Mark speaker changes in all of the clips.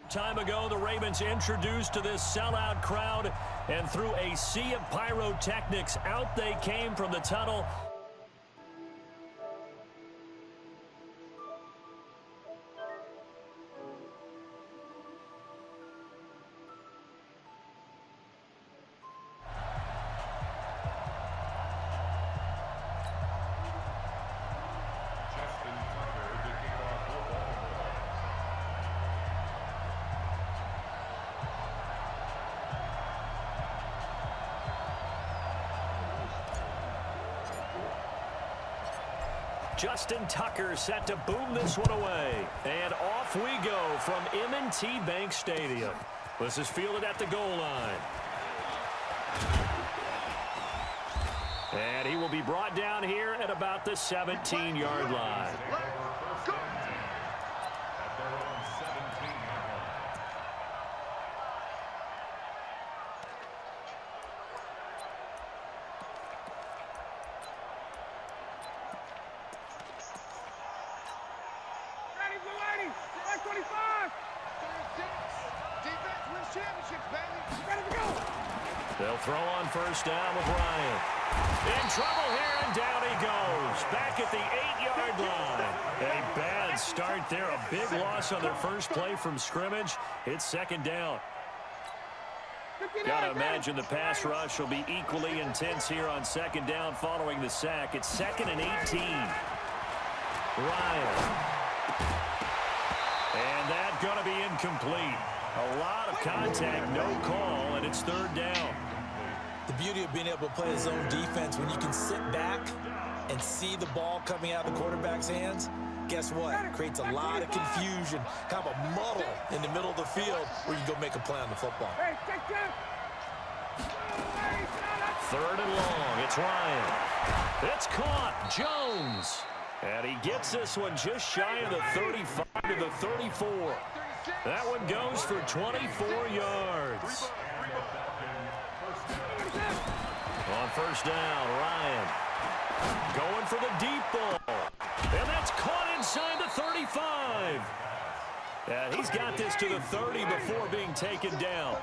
Speaker 1: Time ago, the Ravens introduced to this sellout crowd, and through a sea of pyrotechnics, out they came from the tunnel. Justin Tucker set to boom this one away. And off we go from M&T Bank Stadium. This is fielded at the goal line. And he will be brought down here at about the 17-yard line. They'll throw on first down with Ryan. In trouble here, and down he goes. Back at the 8-yard line. A bad start there. A big loss on their first play from scrimmage. It's second down. Got to imagine the pass rush will be equally intense here on second down following the sack. It's 2nd and 18. Ryan. And that's going to be incomplete. A lot of contact, no call, and it's 3rd down.
Speaker 2: The beauty of being able to play a zone defense, when you can sit back and see the ball coming out of the quarterback's hands, guess what? It creates a lot of confusion, kind of a muddle in the middle of the field where you go make a play on the football.
Speaker 1: 3rd and long. It's Ryan. It's caught. Jones. And he gets this one just shy of the 35 to the 34. That one goes for 24 yards. On first down, Ryan going for the deep ball. And that's caught inside the 35. And he's got this to the 30 before being taken down.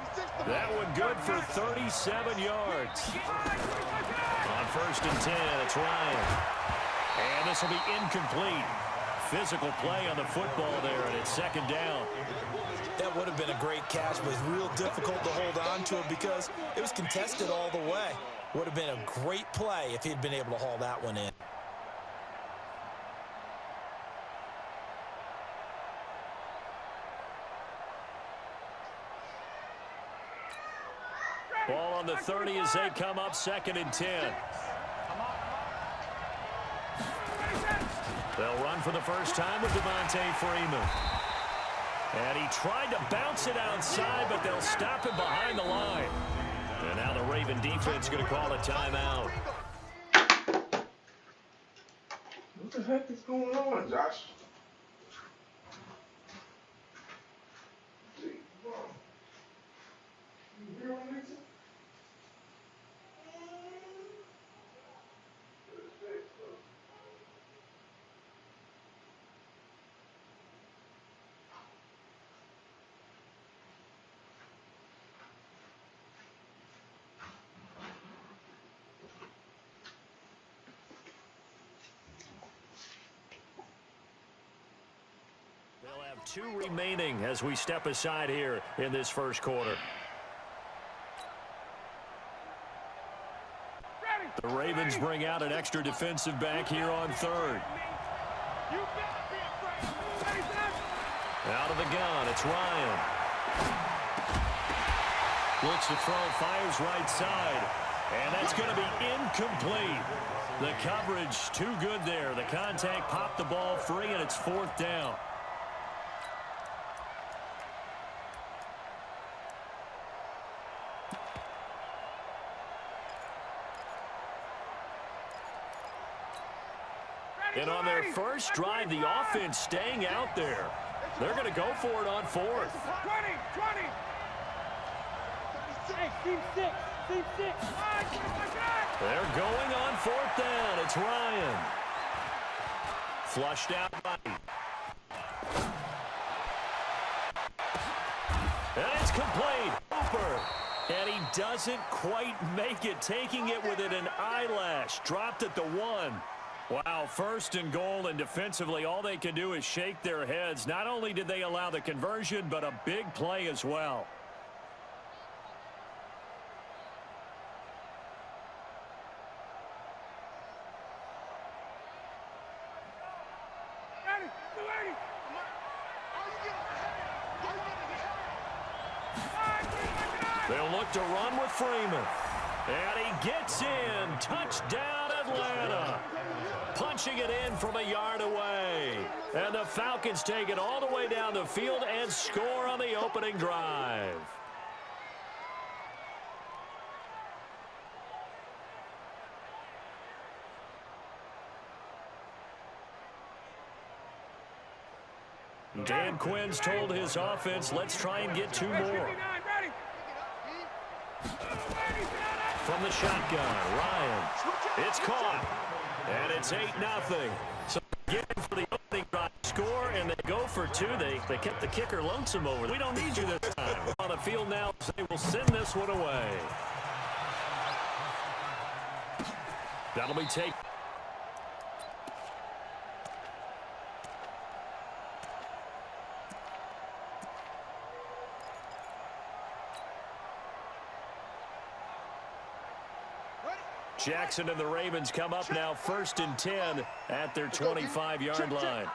Speaker 1: That one good for 37 yards. On 1st and 10, it's Ryan. And this will be incomplete. Physical play on the football there, and it's 2nd down.
Speaker 2: That would have been a great catch, but it's real difficult to hold on to it because it was contested all the way. Would have been a great play if he'd been able to haul that one in.
Speaker 1: Ball on the 30 as they come up 2nd and 10. They'll run for the first time with Devontae Freeman. And he tried to bounce it outside, but they'll stop him behind the line. And now the Raven defense is going to call a timeout.
Speaker 3: What the heck is going on, Josh? You hear what I'm saying?
Speaker 1: They'll have 2 remaining as we step aside here in this first quarter. The Ravens bring out an extra defensive back here on 3rd. Out of the gun, it's Ryan. Looks to throw, fires right side. And that's going to be incomplete. The coverage too good there. The contact popped the ball free, and it's 4th down. And on their first drive, the offense staying out there. They're going to go for it on fourth.
Speaker 4: 20. Hey, team six.
Speaker 1: They're going on fourth down. It's Ryan. Flushed out right. And it's complete. Hooper. And he doesn't quite make it, taking it within an eyelash. Dropped at the 1. Wow, first and goal, and defensively, all they can do is shake their heads. Not only did they allow the conversion, but a big play as well. They'll look to run with Freeman. And he gets in. Touchdown, Atlanta. Punching it in from a yard away. And the Falcons take it all the way down the field and score on the opening drive. Dan Quinn's told his offense, let's try and get 2 more. From the shotgun, Ryan. It's caught. And it's 8-0. So again for the opening drive score, and they go for 2. They kept the kicker lonesome over. We don't need you this time. On the field now, they will send this one away. That'll be taken. Jackson and the Ravens come up now 1st and 10 at their 25-yard line.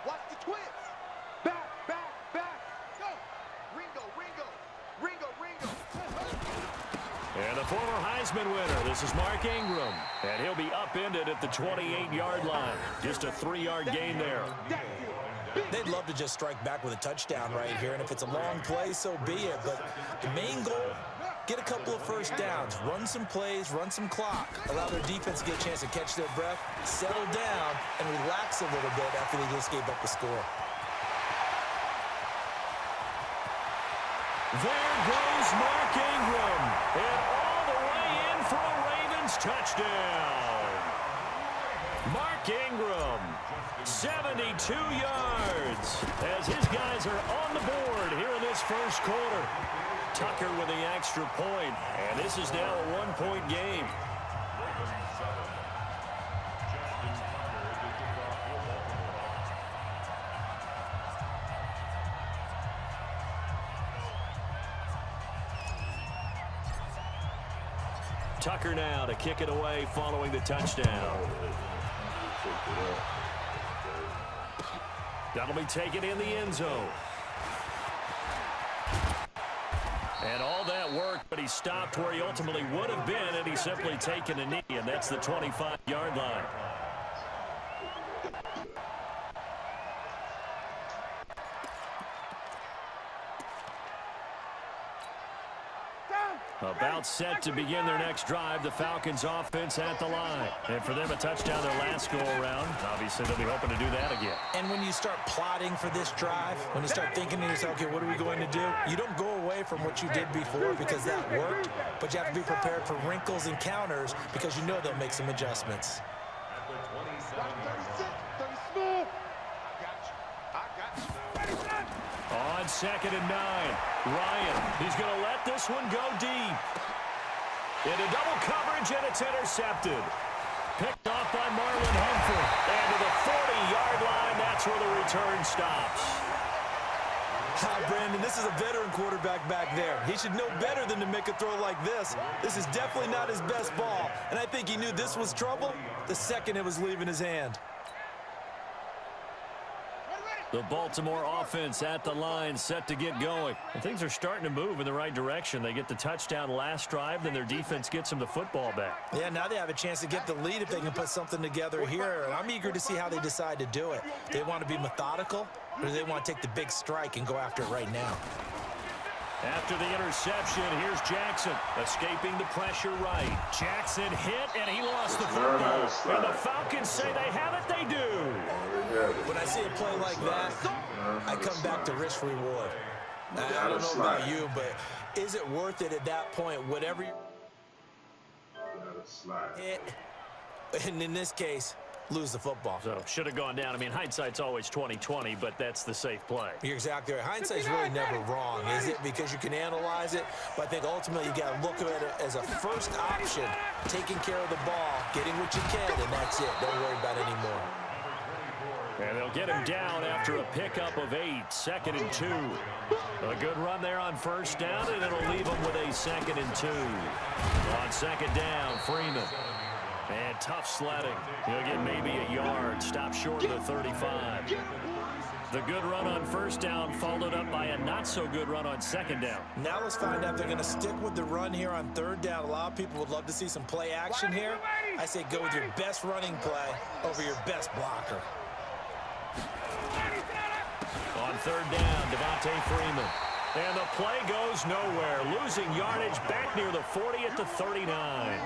Speaker 5: Watch the twist. Back. Go. Ringo.
Speaker 1: And the former Heisman winner, this is Mark Ingram. And he'll be upended at the 28-yard line. Just a 3-yard gain there.
Speaker 2: They'd love to just strike back with a touchdown right here, and if it's a long play, so be it. But the main goal, get a couple of first downs, run some plays, run some clock, allow their defense to get a chance to catch their breath, settle down, and relax a little bit after they just gave up the score.
Speaker 1: There goes Mark Ingram, and all the way in for a Ravens touchdown. Mark Ingram, 72 yards, as his guys are on the board here in this first quarter. Tucker with the extra point, and this is now a 1-point game. Tucker now to kick it away following the touchdown. That'll be taken in the end zone. And all that work, but he stopped where he ultimately would have been, and he's simply taken a knee, and that's the 25-yard line. About set to begin their next drive, the Falcons offense at the line. And for them, a touchdown their last go-around. Obviously, they'll be hoping to do that again.
Speaker 2: And when you start plotting for this drive, when you start thinking to yourself, okay, what are we going to do? You don't go away from what you did before because that worked, but you have to be prepared for wrinkles and counters because you know they'll make some adjustments.
Speaker 1: On 2nd and 9, Ryan, he's going to let this one go deep. Into double coverage, and it's intercepted. Picked off by Marlon Humphrey. And to the 40-yard line, that's where the return stops.
Speaker 2: Brandon, this is a veteran quarterback back there. He should know better than to make a throw like this. This is definitely not his best ball, and I think he knew this was trouble the second it was leaving his hand.
Speaker 1: The Baltimore offense at the line, set to get going. And things are starting to move in the right direction. They get the touchdown last drive, then their defense gets them the football back.
Speaker 2: Yeah, now they have a chance to get the lead if they can put something together here. And I'm eager to see how they decide to do it. They want to be methodical, or do they want to take the big strike and go after it right now?
Speaker 1: After the interception, here's Jackson escaping the pressure right. Jackson hit, and he lost the football. And the Falcons say they have it, they do.
Speaker 2: When I see a play like that, I come back to risk reward. I don't know about you, but is it worth it at that point? Whatever you hit, and in this case, lose the football.
Speaker 1: So should have gone down. I mean, hindsight's always 20/20, but that's the safe play.
Speaker 2: You're exactly right. Hindsight's really never wrong, is it? Because you can analyze it, but I think ultimately you got to look at it as a first option, taking care of the ball, getting what you can, and that's it. Don't worry about it anymore.
Speaker 1: And they'll get him down after a pickup of 8, 2nd and 2. A good run there on first down, and it'll leave him with a 2nd and 2. On second down, Freeman. And tough sledding. He'll get maybe a yard. Stop short of the 35. The good run on first down followed up by a not-so-good run on second down.
Speaker 2: Now let's find out if they're going to stick with the run here on third down. A lot of people would love to see some play action here. I say go with your best running play over your best blocker.
Speaker 1: On third down, Devontae Freeman. And the play goes nowhere. Losing yardage back near the 40 at the 39.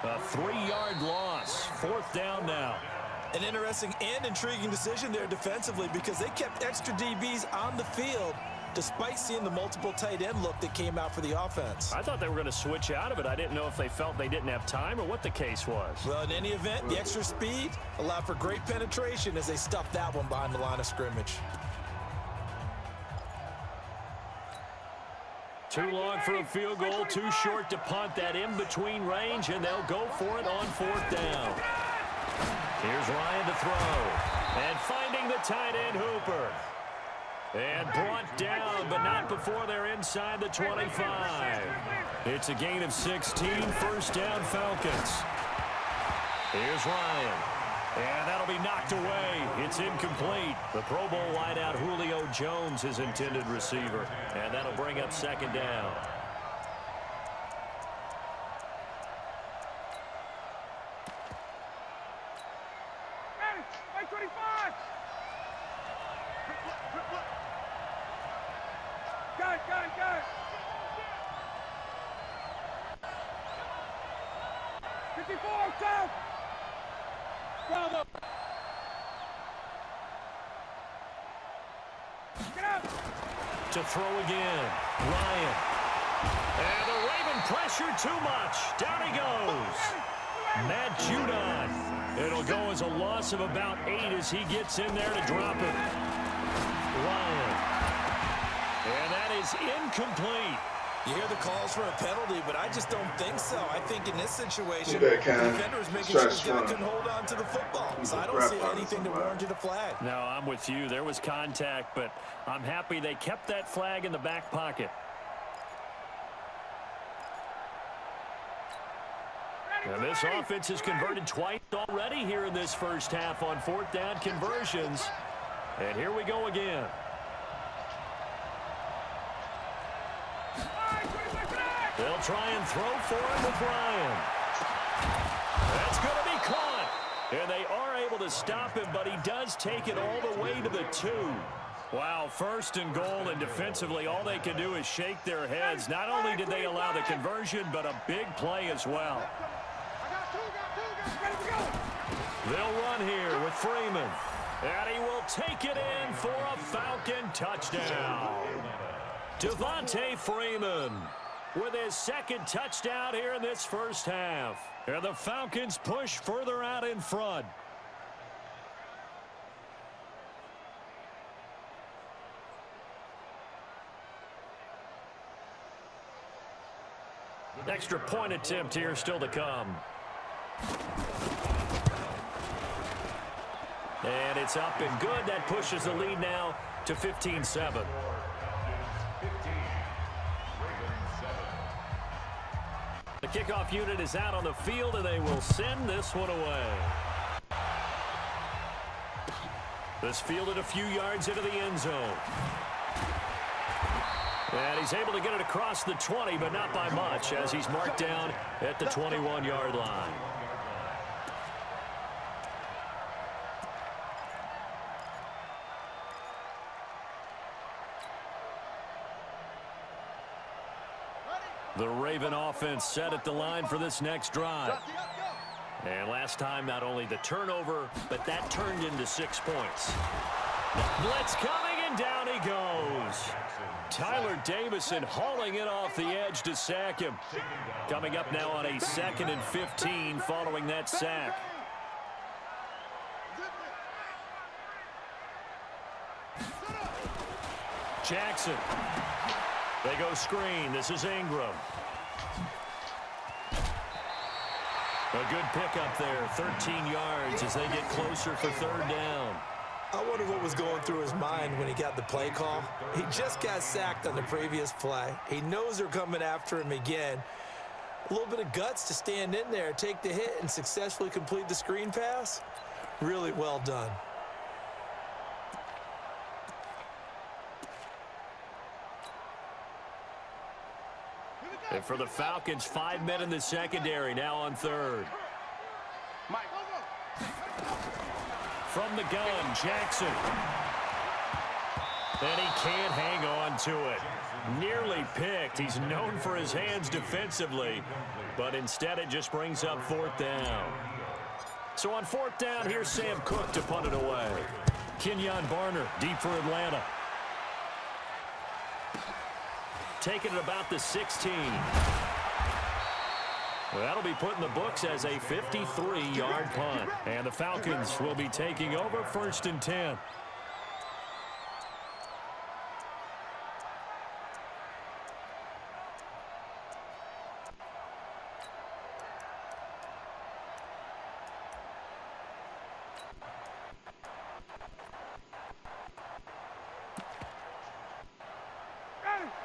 Speaker 1: A 3-yard loss. 4th down now.
Speaker 2: An interesting and intriguing decision there defensively because they kept extra DBs on the field despite seeing the multiple tight end look that came out for the offense.
Speaker 1: I thought they were going to switch out of it. I didn't know if they felt they didn't have time or what the case was.
Speaker 2: Well, in any event, the extra speed allowed for great penetration as they stuffed that one behind the line of scrimmage.
Speaker 1: Too long for a field goal, too short to punt. That in-between range, and they'll go for it on 4th down. Here's Ryan to throw. And finding the tight end, Hooper. And brought down, but not before they're inside the 25. It's a gain of 16, 1st down Falcons. Here's Ryan. And that'll be knocked away. It's incomplete. The Pro Bowl wideout Julio Jones, his intended receiver. And that'll bring up 2nd down.
Speaker 4: Hey, 25! Got it. 54, down! Bravo! Get up!
Speaker 1: To throw again. Ryan. And the Raven pressure too much. Down he goes. Matt Judon. It'll go as a loss of about 8 as he gets in there to drop it. Ryan. And that is incomplete.
Speaker 2: You hear the calls for a penalty, but I just don't think so. I think in this situation, the defender is making sure the guy couldn't hold on to the football. So I don't see anything to warrant a flag.
Speaker 1: No, I'm with you. There was contact, but I'm happy they kept that flag in the back pocket. And this offense has converted twice already here in this first half on 4th down conversions. And here we go again. They'll try and throw for him with Ryan. That's going to be caught. And they are able to stop him, but he does take it all the way to the 2. Wow, 1st and goal, and defensively all they can do is shake their heads. Not only did they allow the conversion, but a big play as well. They'll run here with Freeman. And he will take it in for a Falcon touchdown. Devontae Freeman with his 2nd touchdown here in this first half. And the Falcons push further out in front. Extra point attempt here still to come. And it's up and good. That pushes the lead now to 15-7. The kickoff unit is out on the field, and they will send this one away. This fielded a few yards into the end zone. And he's able to get it across the 20, but not by much, as he's marked down at the 21-yard line. The Raven offense set at the line for this next drive. And last time, not only the turnover, but that turned into 6 points. Blitz coming, and down he goes. Tyler Davison hauling it off the edge to sack him. Coming up now on a 2nd and 15 following that sack. Jackson. They go screen. This is Ingram. A good pickup there, 13 yards as they get closer for 3rd down.
Speaker 2: I wonder what was going through his mind when he got the play call. He just got sacked on the previous play. He knows they're coming after him again. A little bit of guts to stand in there, take the hit, and successfully complete the screen pass. Really well done.
Speaker 1: And for the Falcons, 5 men in the secondary, now on 3rd. From the gun, Jackson. And he can't hang on to it. Nearly picked. He's known for his hands defensively, but instead it just brings up 4th down. So on 4th down, here's Sam Cook to punt it away. Kenyon Barner, deep for Atlanta. Taking it about the 16. Well, that'll be put in the books as a 53-yard punt. And the Falcons will be taking over 1st and 10.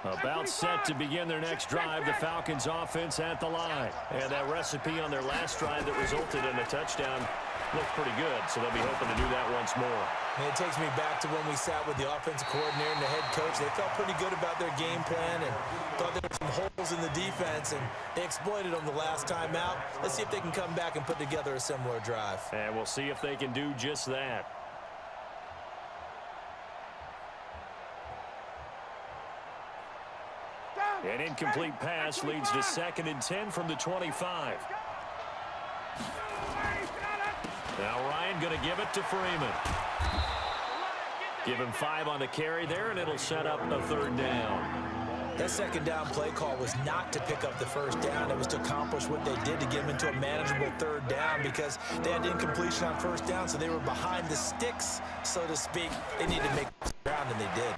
Speaker 1: About set to begin their next drive, the Falcons offense at the line. And that recipe on their last drive that resulted in a touchdown looked pretty good, so they'll be hoping to do that once more.
Speaker 2: And it takes me back to when we sat with the offensive coordinator and the head coach. They felt pretty good about their game plan and thought there were some holes in the defense, and they exploited them the last time out. Let's see if they can come back and put together a similar drive.
Speaker 1: And we'll see if they can do just that. An incomplete pass leads to 2nd and 10 from the 25. Now Ryan going to give it to Freeman. Give him 5 on the carry there, and it'll set up a 3rd down.
Speaker 2: That 2nd down play call was not to pick up the 1st down. It was to accomplish what they did to get them into a manageable 3rd down because they had incompletion on 1st down, so they were behind the sticks, so to speak. They needed to make ground, and they did.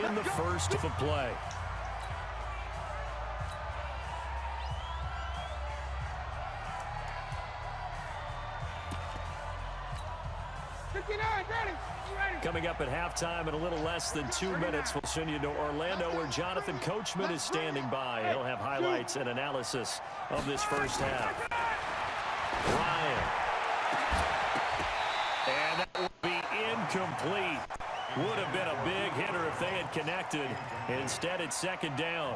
Speaker 1: In the first of a play. Coming up at halftime in a little less than 2 minutes, we'll send you to Orlando where Jonathan Coachman is standing by. He'll have highlights and analysis of this first half. Ryan. And that will be incomplete. Would have been a big hitter if they had connected. Instead, it's 2nd down.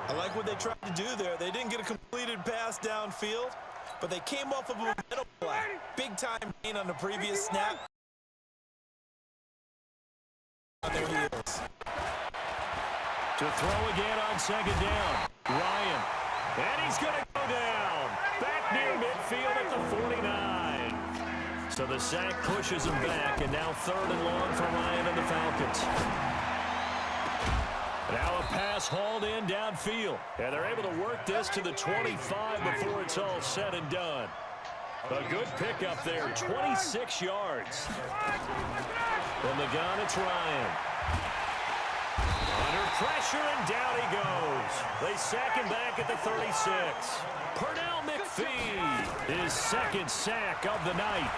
Speaker 2: I like what they tried to do there. They didn't get a completed pass downfield, but they came off of a momentum play. Big-time gain on the previous snap. On their heels.
Speaker 1: To throw again on 2nd down. Ryan. And he's going to go down. Back near midfield at the 49. So the sack pushes him back, and now 3rd and long for Ryan and the Falcons. Now a pass hauled in downfield, and they're able to work this to the 25 before it's all said and done. A good pickup there, 26 yards. From the gun, it's Ryan. Under pressure, and down he goes. They sack him back at the 36. Pernell McPhee, his 2nd sack of the night.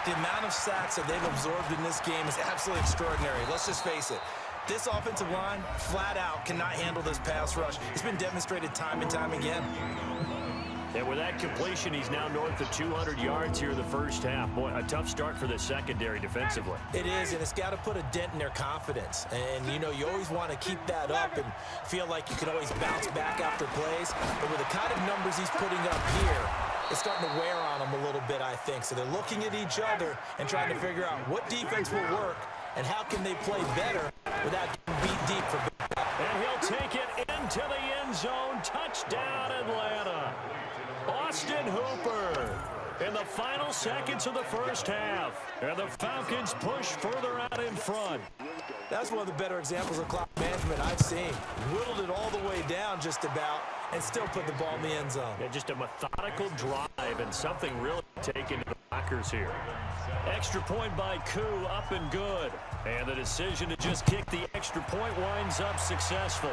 Speaker 2: The amount of sacks that they've absorbed in this game is absolutely extraordinary. Let's just face it. This offensive line, flat out, cannot handle this pass rush. It's been demonstrated time and time again.
Speaker 1: And with that completion, he's now north of 200 yards here in the first half. Boy, a tough start for the secondary defensively.
Speaker 2: It is, and it's got to put a dent in their confidence. And, you know, you always want to keep that up and feel like you can always bounce back after plays. But with the kind of numbers he's putting up here, is starting to wear on them a little bit, I think. So they're looking at each other and trying to figure out what defense will work and how can they play better without getting beat deep for big.
Speaker 1: And he'll take it into the end zone. Touchdown, Atlanta. Austin Hooper in the final seconds of the first half. And the Falcons push further out in front.
Speaker 2: That's one of the better examples of clock management I've seen. Whittled it all the way down just about and still put the ball in the end zone.
Speaker 1: Yeah, just a methodical drive and something really taken to the Packers here. Extra point by Koo, up and good. And the decision to just kick the extra point winds up successful.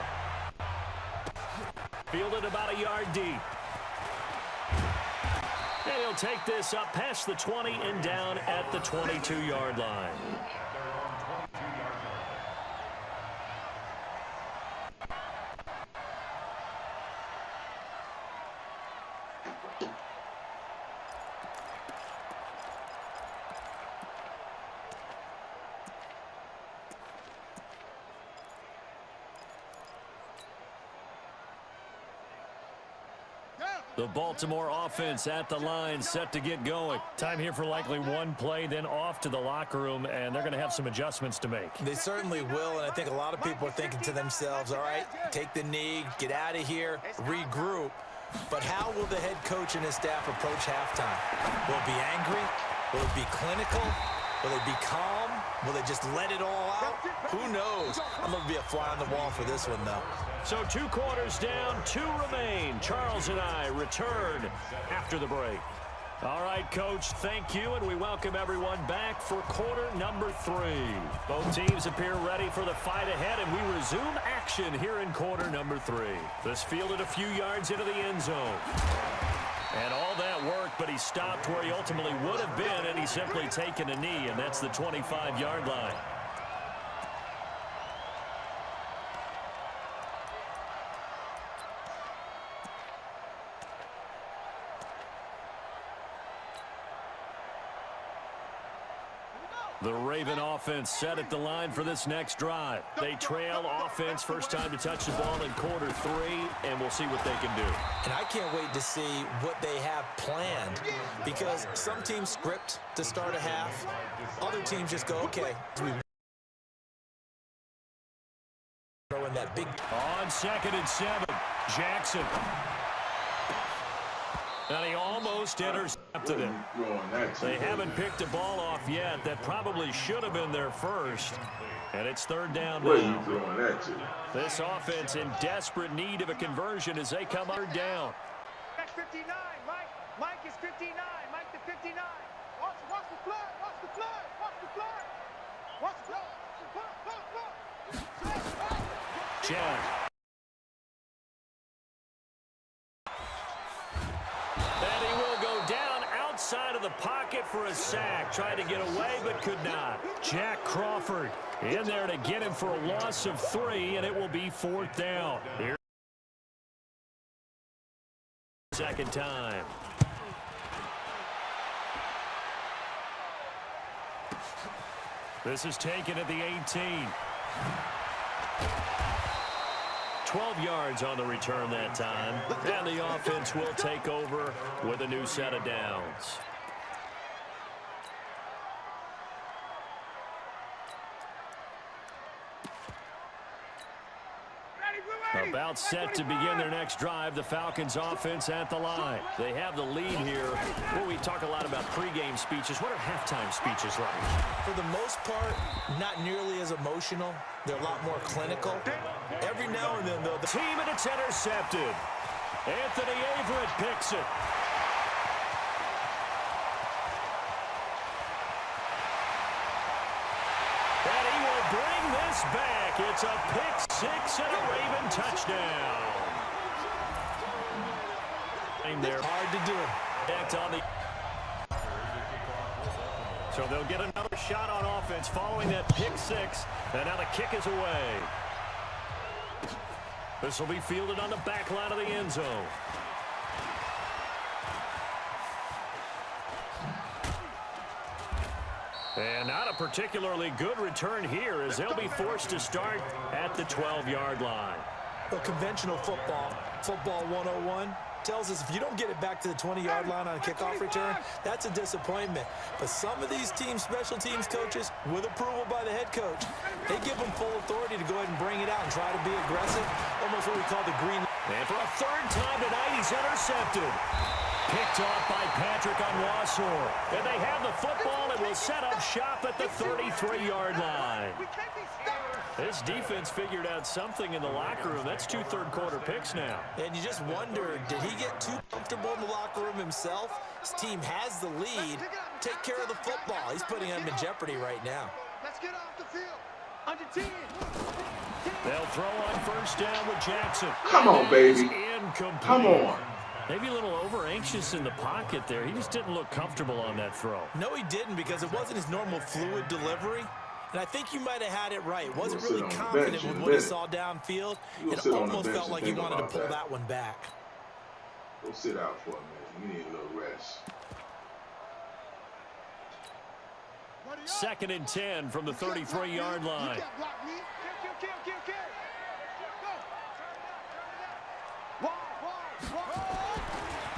Speaker 1: Fielded about a yard deep. And he'll take this up past the 20 and down at the 22-yard line. The Baltimore offense at the line, set to get going. Time here for likely one play, then off to the locker room, and they're going to have some adjustments to make.
Speaker 2: They certainly will, and I think a lot of people are thinking to themselves, all right, take the knee, get out of here, regroup. But how will the head coach and his staff approach halftime? Will it be angry? Will it be clinical? Will they be calm? Will they just let it all out? Who knows? I'm going to be a fly on the wall for this one, though.
Speaker 1: So 2 quarters down, 2 remain. Charles and I return after the break. All right, Coach, thank you, and we welcome everyone back for quarter number 3. Both teams appear ready for the fight ahead, and we resume action here in quarter number 3. This fielded a few yards into the end zone. And all that work, but he stopped where he ultimately would have been, and he's simply taken a knee, and that's the 25-yard line. The Raven offense set at the line for this next drive. They trail offense, first time to touch the ball in quarter 3, and we'll see what they can do.
Speaker 2: And I can't wait to see what they have planned, because some teams script to start a half. Other teams just go, okay, we throw in that big.
Speaker 1: On 2nd and 7, Jackson. And he almost intercepted it. They haven't picked a ball off yet. That probably should have been their first. And it's 3rd down now.
Speaker 3: Where are you throwing that to?
Speaker 1: This offense in desperate need of a conversion as they come 3rd down.
Speaker 5: That's 59, Mike. Mike is 59. Mike the 59. Watch the flag. Watch the flag. Watch the flag. Watch the flag.
Speaker 1: Jack. And he will go down outside of the pocket for a sack. Tried to get away, but could not. Jack Crawford in there to get him for a loss of 3, and it will be 4th down. Here. 2nd time. This is taken at the 18. 12 yards on the return that time. And the offense will take over with a new set of downs. About set to begin their next drive, the Falcons offense at the line. They have the lead here. Well, we talk a lot about pregame speeches. What are halftime speeches like?
Speaker 2: For the most part, not nearly as emotional. They're a lot more clinical. Every now and then, though, the
Speaker 1: team, and it's intercepted. Anthony Averett picks it. And he will bring this back. It's a pick 6 and a Raven touchdown. There.
Speaker 2: hard to do.
Speaker 1: Back on the. So they'll get another shot on offense following that pick 6. And now the kick is away. This will be fielded on the back line of the end zone. And not a particularly good return here as they'll be forced to start at the 12-yard line.
Speaker 2: Well, conventional football 101, tells us if you don't get it back to the 20-yard line on a kickoff return, that's a disappointment. But some of these special teams coaches, with approval by the head coach, they give them full authority to go ahead and bring it out and try to be aggressive, almost what we call the green.
Speaker 1: And for a third time tonight, he's intercepted. Picked off by Patrick Onwuasor. And they have the football and will set up shop at the 33-yard line. This defense figured out something in the locker room. That's 2 third-quarter picks now.
Speaker 2: And you just wonder, did he get too comfortable in the locker room himself? His team has the lead. Take care of the football. He's putting them in jeopardy right now.
Speaker 5: Let's get off the field. Under 10.
Speaker 1: They'll throw on first down with Jackson.
Speaker 3: Come on, baby.
Speaker 1: Incomplete.
Speaker 3: Come on.
Speaker 1: Maybe a little over-anxious in the pocket there. He just didn't look comfortable on that throw.
Speaker 2: No, he didn't, because it wasn't his normal fluid delivery. And I think you might have had it right. Wasn't really confident with what he saw downfield. It almost felt like he wanted to pull that one back.
Speaker 3: Go sit out for a minute. You need a little rest.
Speaker 1: 2nd and 10 from the 33-yard line.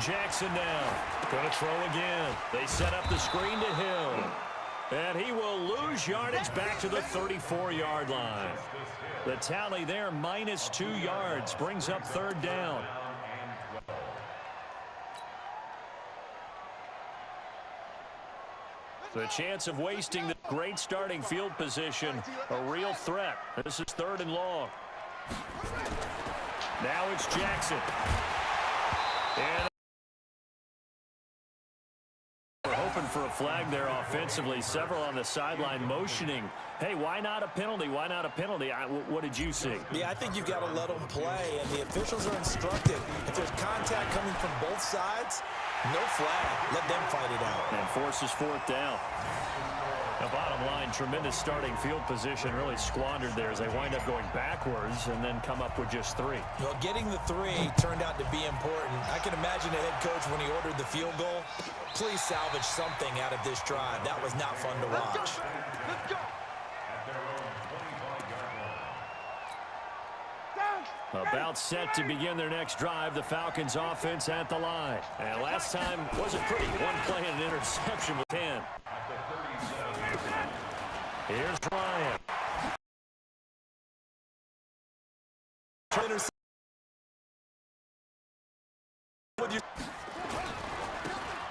Speaker 1: Jackson now. Going to throw again. They set up the screen to Hill. And he will lose yardage back to the 34-yard line. The tally there, -2 yards, brings up 3rd down. The chance of wasting the great starting field position, a real threat. This is 3rd and long. Now it's Jackson. And we're hoping for a flag there offensively. Several on the sideline motioning. Hey, why not a penalty? Why not a penalty? What did you see?
Speaker 2: Yeah, I think you've got to let them play, and the officials are instructed. If there's contact coming from both sides, no flag. Let them fight it out.
Speaker 1: And forces 4th down. Now, bottom line, tremendous starting field position really squandered there as they wind up going backwards and then come up with just 3.
Speaker 2: Well, getting the 3 turned out to be important. I can imagine the head coach when he ordered the field goal. Please salvage something out of this drive. That was not fun to watch.
Speaker 5: Let's go.
Speaker 1: About set to begin their next drive, the Falcons offense at the line. And last time wasn't pretty. One play and an interception with 10. Here's Ryan.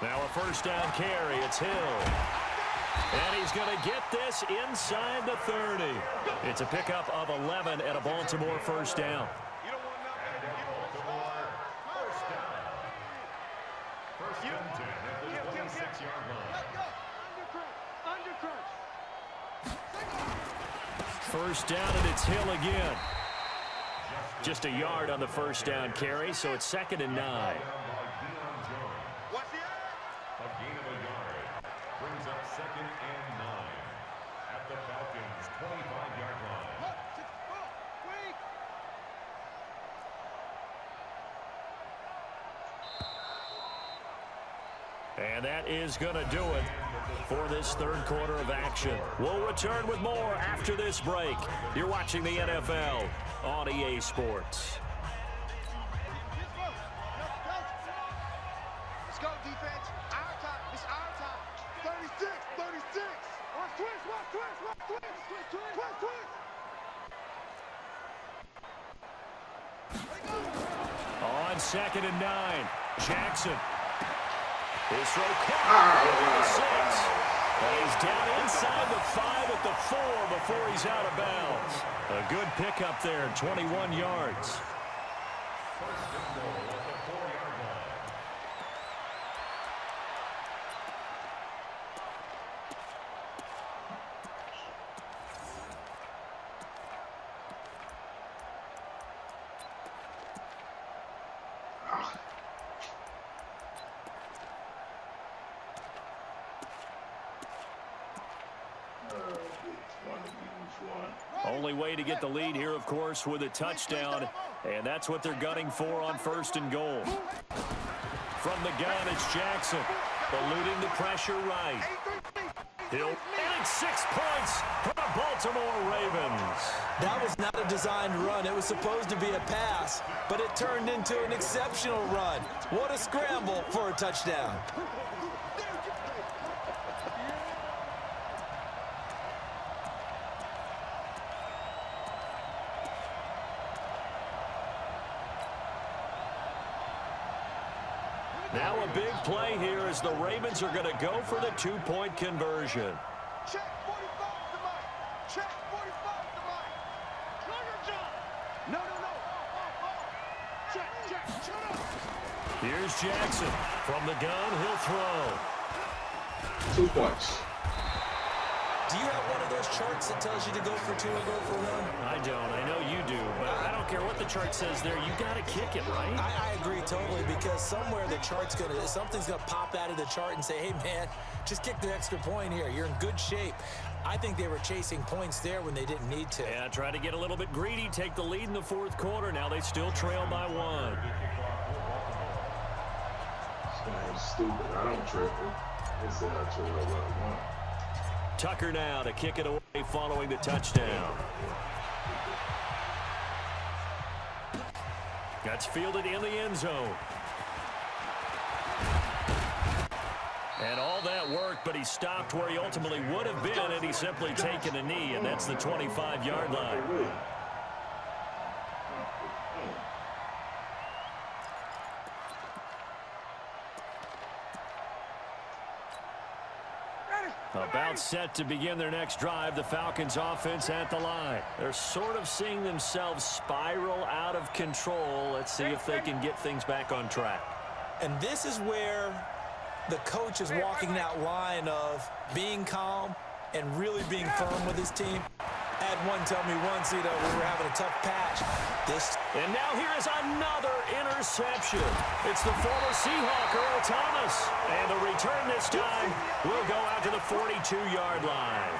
Speaker 1: Now a first down carry. It's Hill. And he's going to get this inside the 30. It's a pickup of 11 and a Baltimore first down. First down, and it's Hill again. Just a yard on the first down carry, so it's 2nd and 9.
Speaker 6: A gain of a yard brings up 2nd and 9 at the Falcons' 25-yard line.
Speaker 1: And that is going to do it for this 3rd quarter of action. We'll return with more after this break. You're watching the NFL on EA Sports.
Speaker 5: Let's go, defense. Our time. It's our time. 36, 36. Watch twist.
Speaker 1: On 2nd and 9, Jackson. His throw caught at the 6. And he's down inside the 5 at the 4 before he's out of bounds. A good pickup there, 21 yards. Only way to get the lead here, of course, with a touchdown, and that's what they're gunning for on 1st and goal. From the gun, it's Jackson, eluding the pressure right. Hill, and and 6 points for the Baltimore Ravens.
Speaker 2: That was not a designed run. It was supposed to be a pass, but it turned into an exceptional run. What a scramble for a touchdown.
Speaker 1: Now a big play here as the Ravens are going to go for the 2-point conversion.
Speaker 5: Check 45 to Mike. Check 45 to Mike. Trigger jump. No. Check. Shut up.
Speaker 1: Here's Jackson. From the gun, he'll throw.
Speaker 3: 2 points.
Speaker 2: Do you have one of those charts that tells you to go for 2 or go for 1?
Speaker 1: I don't. I know you do, but I don't care what the chart says there. You got to kick it, right?
Speaker 2: I agree totally, because somewhere the chart's something's gonna pop out of the chart and say, hey man, just kick the extra point here. You're in good shape. I think they were chasing points there when they didn't need to.
Speaker 1: Yeah, try to get a little bit greedy, take the lead in the 4th quarter. Now they still trail by 1.
Speaker 3: This game is stupid. I don't triple. They said I triple by 1.
Speaker 1: Tucker now to kick it away following the touchdown. That's fielded in the end zone. And all that work, but he stopped where he ultimately would have been had he simply taken a knee, and that's the 25-yard line. About set to begin their next drive, the Falcons offense at the line. They're sort of seeing themselves spiral out of control. Let's see if they can get things back on track.
Speaker 2: And this is where the coach is walking that line of being calm and really being firm with his team. I had one tell me once, we were having a tough patch.
Speaker 1: And now here is another interception. It's the former Seahawk, Earl Thomas. And the return this time will go out to the 42-yard line.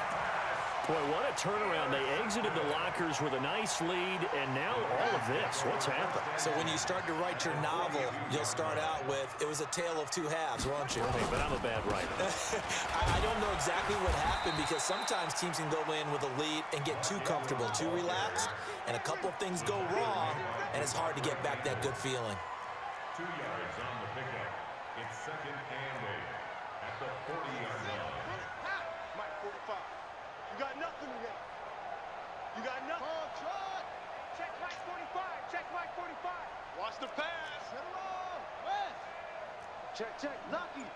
Speaker 1: Boy, what a turnaround. They exited the lockers with a nice lead, and now all of this. What's happened?
Speaker 2: So when you start to write your novel, you'll start out with, it was a tale of 2 halves, won't you?
Speaker 1: Hey, but I'm a bad writer.
Speaker 2: I don't know exactly what happened, because sometimes teams can go in with a lead and get too comfortable, too relaxed, and a couple of things go wrong, and it's hard to get back that good feeling.
Speaker 6: 2 yards on the pickup. It's 2nd and 8 at the 40-yard line.
Speaker 5: Mike 45. You got nothing to get. You got nothing. Check Mike 45. Check Mike 45. Watch the pass. Hit it all. West. Check. Lucky.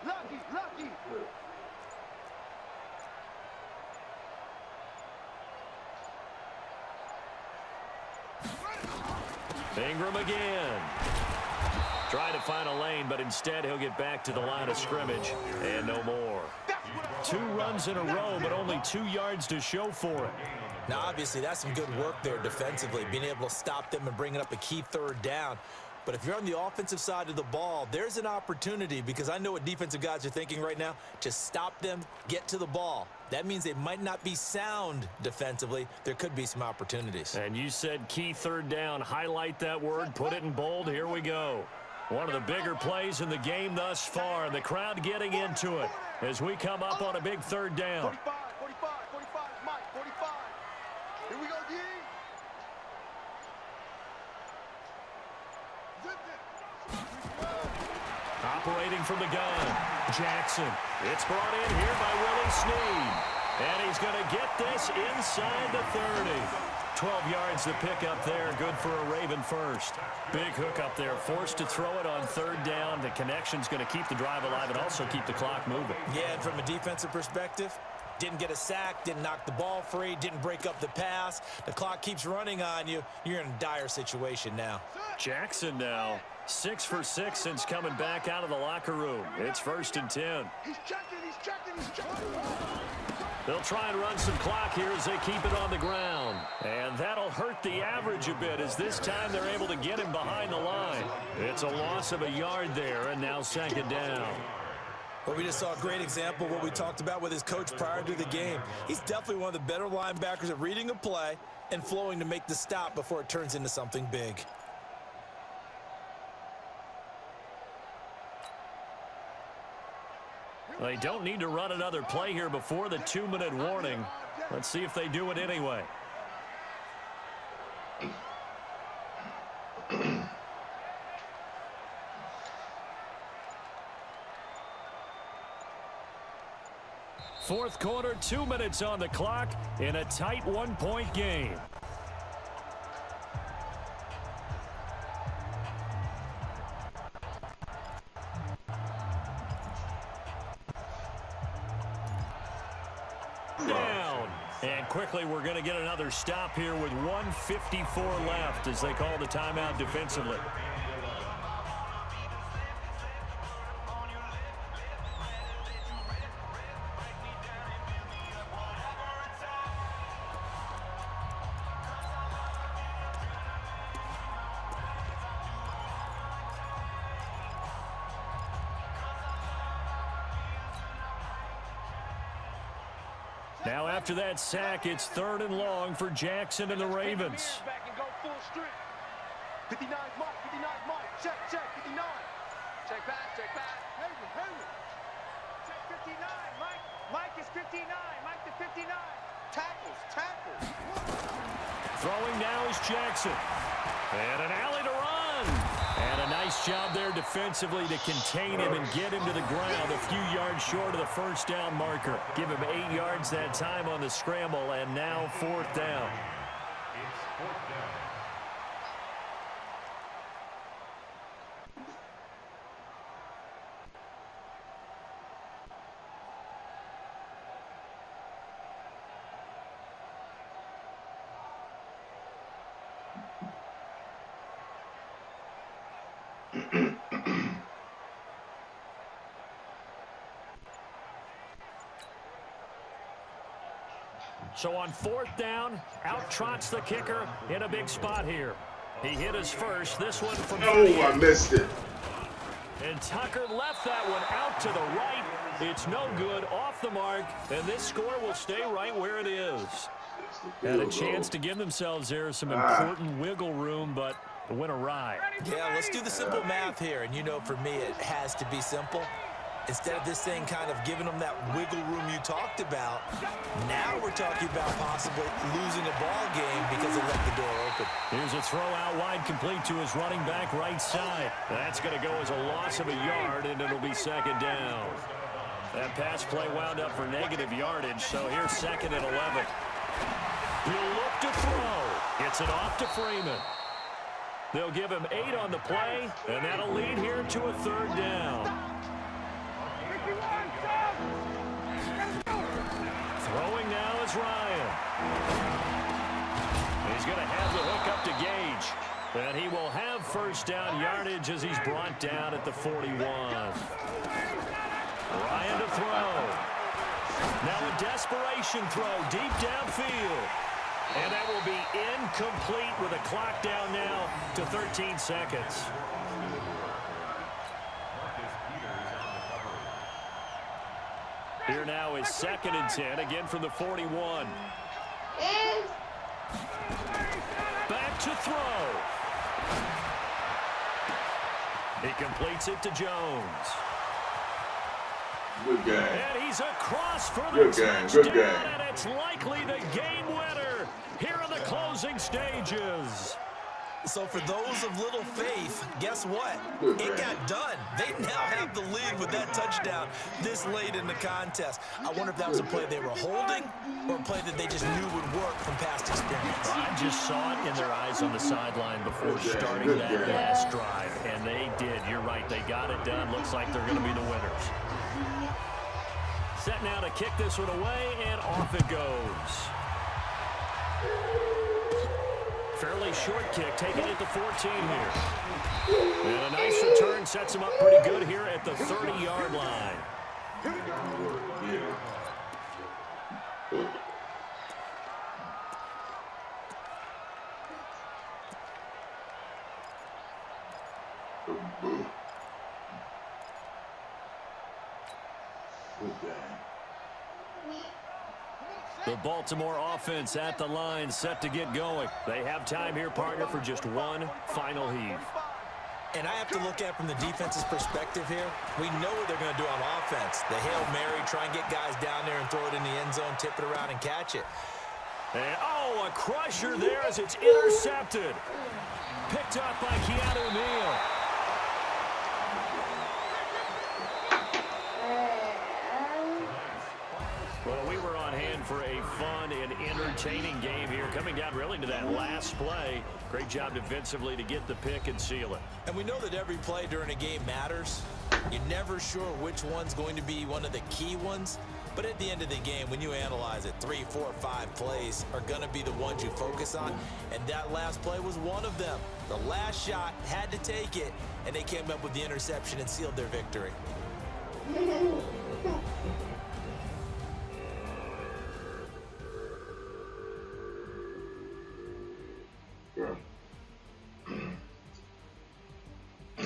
Speaker 1: Ingram again. Trying to find a lane, but instead he'll get back to the line of scrimmage and no more. 2 runs in a row, but only 2 yards to show for it.
Speaker 2: Now, obviously, that's some good work there defensively, being able to stop them and bringing up a key 3rd down. But if you're on the offensive side of the ball, there's an opportunity, because I know what defensive guys are thinking right now, to stop them, get to the ball. That means they might not be sound defensively. There could be some opportunities.
Speaker 1: And you said key 3rd down. Highlight that word, put it in bold. Here we go. One of the bigger plays in the game thus far, and the crowd getting into it as we come up on a big 3rd down.
Speaker 5: 45, Mike, 45. Here we go, D.
Speaker 1: Operating from the gun, Jackson. It's brought in here by Willie Snead. And he's going to get this inside the 30. 12 yards to pick up there. Good for a Raven first. Big hook up there. Forced to throw it on 3rd down. The connection's going to keep the drive alive and also keep the clock moving.
Speaker 2: Yeah, and from a defensive perspective, didn't get a sack, didn't knock the ball free, didn't break up the pass. The clock keeps running on you. You're in a dire situation now.
Speaker 1: Jackson now 6 for 6 since coming back out of the locker room. It's 1st and 10.
Speaker 5: He's checking.
Speaker 1: They'll try and run some clock here as they keep it on the ground. And that'll hurt the average a bit, as this time they're able to get him behind the line. It's a loss of a yard there, and now 2nd down.
Speaker 2: Well, we just saw a great example of what we talked about with his coach prior to the game. He's definitely one of the better linebackers at reading a play and flowing to make the stop before it turns into something big.
Speaker 5: Here
Speaker 1: They don't need to run another play here before the 2-minute warning. Let's see if they do it anyway. Fourth quarter, 2 minutes on the clock in a tight 1-point game. Down. And quickly we're going to get another stop here with 1:54 left as they call the timeout defensively. Now after that sack, it's 3rd and long for Jackson and the Ravens.
Speaker 5: Back and go full strength. 59 mark, 59 mark. Check, 59. Check back, check back. Henry. Check 59, Mike. Mike is 59. Mike to 59. Tackles.
Speaker 1: Throwing now is Jackson. And an alley to run. And a nice job there defensively to contain him and get him to the ground a few yards short of the first down marker. Give him 8 yards that time on the scramble, and now 4th down.
Speaker 6: It's 4th down.
Speaker 1: So on 4th down, out trots the kicker in a big spot here. He hit his first. This one from
Speaker 3: I missed it.
Speaker 1: And Tucker left that one out to the right. It's no good, off the mark, and this score will stay right where it is. Had a chance to give themselves there some important wiggle room, but it went awry.
Speaker 2: Yeah, let's do the simple math here. And you know, for me, it has to be simple. Instead of this thing kind of giving them that wiggle room you talked about, now we're talking about possibly losing a ball game because they left the door open.
Speaker 1: Here's a throw out wide, complete to his running back right side. That's going to go as a loss of a yard, and it'll be 2nd down. That pass play wound up for negative yardage, so here's 2nd and 11. He'll look to throw. Gets it off to Freeman. They'll give him 8 on the play, and that'll lead here to a 3rd down. Throwing now is Ryan. He's going to have the hook up to Gage. And he will have first down yardage as he's brought down at the 41. Ryan to throw. Now a desperation throw deep downfield. And that will be incomplete with a clock down now to 13 seconds. Here now is 2nd and 10, again from the 41. Back to throw. He completes it to Jones.
Speaker 3: Good game.
Speaker 1: And he's across for the
Speaker 3: Good game,
Speaker 1: touchdown,
Speaker 3: good game.
Speaker 1: and it's likely the game winner here in the closing stages.
Speaker 2: So for those of little faith, guess what? It got done. They now have the lead with that touchdown this late in the contest. I wonder if that was a play they were holding or a play that they just knew would work from past experience.
Speaker 1: I just saw it in their eyes on the sideline before starting that last drive, and they did. You're right. They got it done. Looks like they're going to be the winners. Set now to kick this one away, and off it goes. Fairly short kick, taking it to 14 here. And a nice return sets him up pretty good here at the 30-yard line. The Baltimore offense at the line, set to get going. They have time here, partner, for just one final heave.
Speaker 2: And I have to look at it from the defense's perspective here. We know what they're going to do on offense. The Hail Mary, try and get guys down there and throw it in the end zone, tip it around and catch it.
Speaker 1: And, oh, a crusher there as it's intercepted. Picked up by Keanu Neal. Well, we were on hand for a fun and entertaining game here, coming down really to that last play. Great job defensively to get the pick and seal it.
Speaker 2: And we know that every play during a game matters. You're never sure which one's going to be one of the key ones. But at the end of the game, when you analyze it, 3, 4, 5 plays are going to be the ones you focus on. And that last play was one of them. The last shot had to take it, and they came up with the interception and sealed their victory.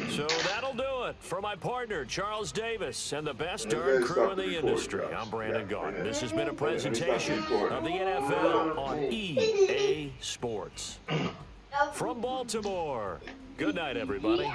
Speaker 1: So that'll do it for my partner, Charles Davis, and the best darn crew in the industry. I'm Brandon Gaudin. This has been a presentation of the NFL on EA Sports. From Baltimore, good night, everybody.